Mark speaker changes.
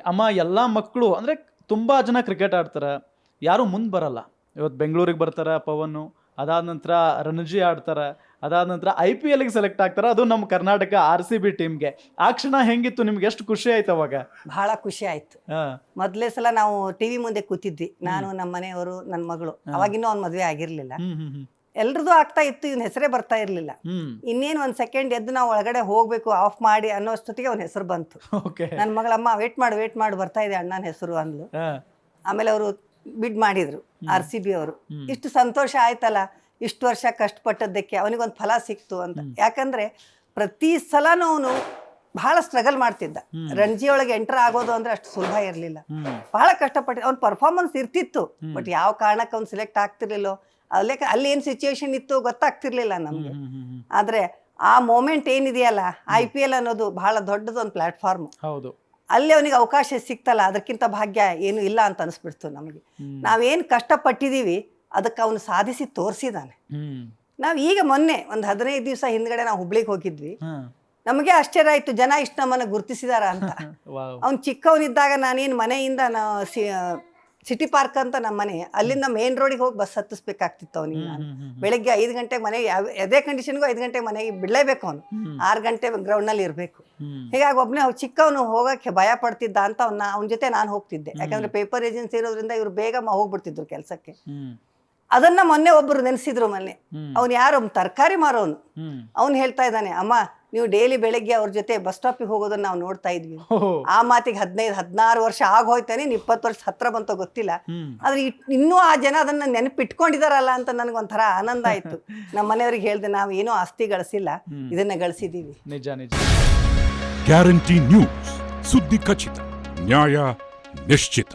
Speaker 1: ಅಮ್ಮ ಎಲ್ಲ ಮಕ್ಕಳು ಅಂದರೆ ತುಂಬ ಜನ ಕ್ರಿಕೆಟ್ ಆಡ್ತಾರೆ, ಯಾರೂ ಮುಂದೆ ಬರಲ್ಲ. ಇವತ್ತು ಬೆಂಗಳೂರಿಗೆ ಬರ್ತಾರೆ ಪವನ್ನು, ಅದಾದ ನಂತರ ರಣಜಿ ಆಡ್ತಾರೆ, ಅದಾದ ನಂತರ IPLಗೆ ಸೆಲೆಕ್ಟ್ ಆಗ್ತಾರೆ, ಅದು ನಮ್ಮ ಕರ್ನಾಟಕ RCB ಟೀಮ್ಗೆ. ಆ ಕ್ಷಣ ಹೆಂಗಿತ್ತು ನಿಮ್ಗೆ? ಎಷ್ಟು ಖುಷಿ ಆಯ್ತು ಅವಾಗ?
Speaker 2: ಬಹಳ ಖುಷಿ ಆಯ್ತು. ಮೊದಲೇ ಸಲ ನಾವು ಟಿವಿ ಮುಂದೆ ಕೂತಿದ್ವಿ, ನಾನು, ನಮ್ಮ ಮನೆಯವರು, ನನ್ನ ಮಗಳು. ಅವಾಗಿನ್ನೂ ಅವ್ನ ಮದುವೆ ಆಗಿರ್ಲಿಲ್ಲ. ಎಲ್ರದ್ದು ಆಗ್ತಾ ಇತ್ತು, ಇವನ್ ಹೆಸರೇ ಬರ್ತಾ ಇರ್ಲಿಲ್ಲ. ಇನ್ನೇನು ಒಂದ್ ಸೆಕೆಂಡ್ ಎದ್ದು ನಾವು ಒಳಗಡೆ ಹೋಗ್ಬೇಕು, ಆಫ್ ಮಾಡಿ ಅನ್ನೋ ಅಷ್ಟೊತ್ತಿಗೆ ಅವ್ನ ಹೆಸರು ಬಂತು. ನನ್ನ ಮಗಳಮ್ಮ ವೇಟ್ ಮಾಡು ಬರ್ತಾ ಇದೆ ಅಣ್ಣನ ಹೆಸರು ಅಂದ್ಲು. ಆಮೇಲೆ ಅವರು ಬಿಡ್ ಮಾಡಿದ್ರು, RCB ಅವರು. ಇಷ್ಟು ಸಂತೋಷ ಆಯ್ತಲ್ಲ, ಇಷ್ಟು ವರ್ಷ ಕಷ್ಟಪಟ್ಟದ್ದಕ್ಕೆ ಅವನಿಗೊಂದು ಫಲ ಸಿಕ್ತು ಅಂತ. ಯಾಕಂದ್ರೆ ಪ್ರತಿ ಸಲನೂ ಅವನು ಬಹಳ ಸ್ಟ್ರಗಲ್ ಮಾಡ್ತಿದ್ದ. ರಣಜಿ ಒಳಗೆ ಎಂಟರ್ ಆಗೋದು ಅಂದ್ರೆ ಅಷ್ಟು ಸುಲಭ ಇರಲಿಲ್ಲ, ಬಹಳ ಕಷ್ಟಪಟ್ಟಿದ್ದ. ಅವ್ನ ಪರ್ಫಾರ್ಮೆನ್ಸ್ ಇರ್ತಿತ್ತು, ಬಟ್ ಯಾವ ಕಾರಣಕ್ಕೆ ಅವ್ನು ಸೆಲೆಕ್ಟ್ ಆಗ್ತಿರ್ಲಿಲ್ಲೋ, ಅಲ್ಲಿ ಏನ್ ಸಿಚುವೇಶನ್ ಇತ್ತು ಗೊತ್ತಾಗ್ತಿರ್ಲಿಲ್ಲ ನಮ್ಗೆ. ಆದ್ರೆ ಆ ಮೂಮೆಂಟ್ ಏನಿದೆಯಲ್ಲ, IPL ಅನ್ನೋದು ಬಹಳ ದೊಡ್ಡದು ಒಂದು ಪ್ಲಾಟ್ಫಾರ್ಮ್. ಅಲ್ಲಿ ಅವನಿಗೆ ಅವಕಾಶ ಸಿಕ್ತಲ್ಲ, ಅದಕ್ಕಿಂತ ಭಾಗ್ಯ ಏನು ಇಲ್ಲ ಅಂತ ಅನಿಸ್ಬಿಡ್ತು ನಮಗೆ. ನಾವೇನ್ ಕಷ್ಟಪಟ್ಟಿದೀವಿ ಅದಕ್ಕೆ ಅವನು ಸಾಧಿಸಿ ತೋರಿಸಿದಾನೆ. ನಾವ್ ಈಗ ಮೊನ್ನೆ ಒಂದು 15 ದಿವಸ ಹಿಂದ್ಗಡೆ ನಾವು ಹುಬ್ಳಿಗೆ ಹೋಗಿದ್ವಿ. ನಮಗೆ ಆಶ್ಚರ್ಯ ಆಯ್ತು, ಜನ ಇಷ್ಟು ನಮ್ಮನ್ನ ಗುರುತಿಸಿದಾರ ಅಂತ. ಅವ್ನು ಚಿಕ್ಕವನಿದ್ದಾಗ ನಾನೇನು ಮನೆಯಿಂದ ಸಿಟಿ ಪಾರ್ಕ್ ಅಂತ ನಮ್ಮ ಮನೆ, ಅಲ್ಲಿಂದ ಮೇನ್ ರೋಡಿಗೆ ಹೋಗಿ ಬಸ್ ಹತ್ತಿಸ್ಬೇಕಾಗ್ತಿತ್ತು ಅವನಿಗೆ. ನಾನು ಬೆಳಗ್ಗೆ 5 ಗಂಟೆಗೆ ಮನೆಗೆ, ಯಾವುದೇ ಕಂಡೀಷನ್ಗೂ 5 ಗಂಟೆಗೆ ಮನೆಗೆ ಬಿಡಲೇಬೇಕು. ಅವನು 6 ಗಂಟೆ ಗ್ರೌಂಡ್ನಲ್ಲಿ ಇರಬೇಕು. ಹೀಗಾಗಿ ಒಬ್ಬನೇ ಚಿಕ್ಕವನು ಹೋಗಕ್ಕೆ ಭಯ ಪಡ್ತಿದ್ದ ಅಂತ ಅವನ ಜೊತೆ ನಾನು ಹೋಗ್ತಿದ್ದೆ. ಯಾಕಂದ್ರೆ ಪೇಪರ್ ಏಜೆನ್ಸಿ ಇರೋದ್ರಿಂದ ಇವ್ರು ಬೇಗ ಹೋಗ್ಬಿಡ್ತಿದ್ರು ಕೆಲಸಕ್ಕೆ. ಅದನ್ನ ಮೊನ್ನೆ ಒಬ್ರು ನೆನೆಸಿದ್ರು ಮೊನ್ನೆ. ಅವ್ನು ಯಾರು, ತರಕಾರಿ ಮಾರೋನು. ಅವ್ನು ಹೇಳ್ತಾ ಇದ್ದಾನೆ, ಅಮ್ಮ ನೀವು ಡೈಲಿ ಬೆಳಗ್ಗೆ ಅವ್ರ ಜೊತೆ ಬಸ್ ಸ್ಟಾಪಿಗೆ ಹೋಗೋದನ್ನ ನಾವು ನೋಡ್ತಾ ಇದ್ವಿ. ಆ ಮಾತಿಗೆ 15-16 ವರ್ಷ ಆಗೋಯ್ತಾನೆ, 20 ವರ್ಷ ಹತ್ರ ಬಂತೋ ಗೊತ್ತಿಲ್ಲ. ಆದ್ರೆ ಇನ್ನೂ ಆ ಜನ ಅದನ್ನ ನೆನಪಿಟ್ಕೊಂಡಿದಾರಲ್ಲ ಅಂತ ನನಗೊಂಥರ ಆನಂದ ಆಯ್ತು. ನಮ್ಮ ಮನೆಯವ್ರಿಗೆ ಹೇಳ್ದೆ, ನಾವು ಏನೋ ಆಸ್ತಿ ಗಳಿಸಿಲ್ಲ, ಇದನ್ನ ಗಳಿಸಿದೀವಿ.
Speaker 1: ನಿಜ ನಿಜ.
Speaker 3: ಗ್ಯಾರಂಟಿ ನ್ಯೂಸ್, ಸುದ್ದಿ ಖಚಿತ, ನ್ಯಾಯ ನಿಶ್ಚಿತ.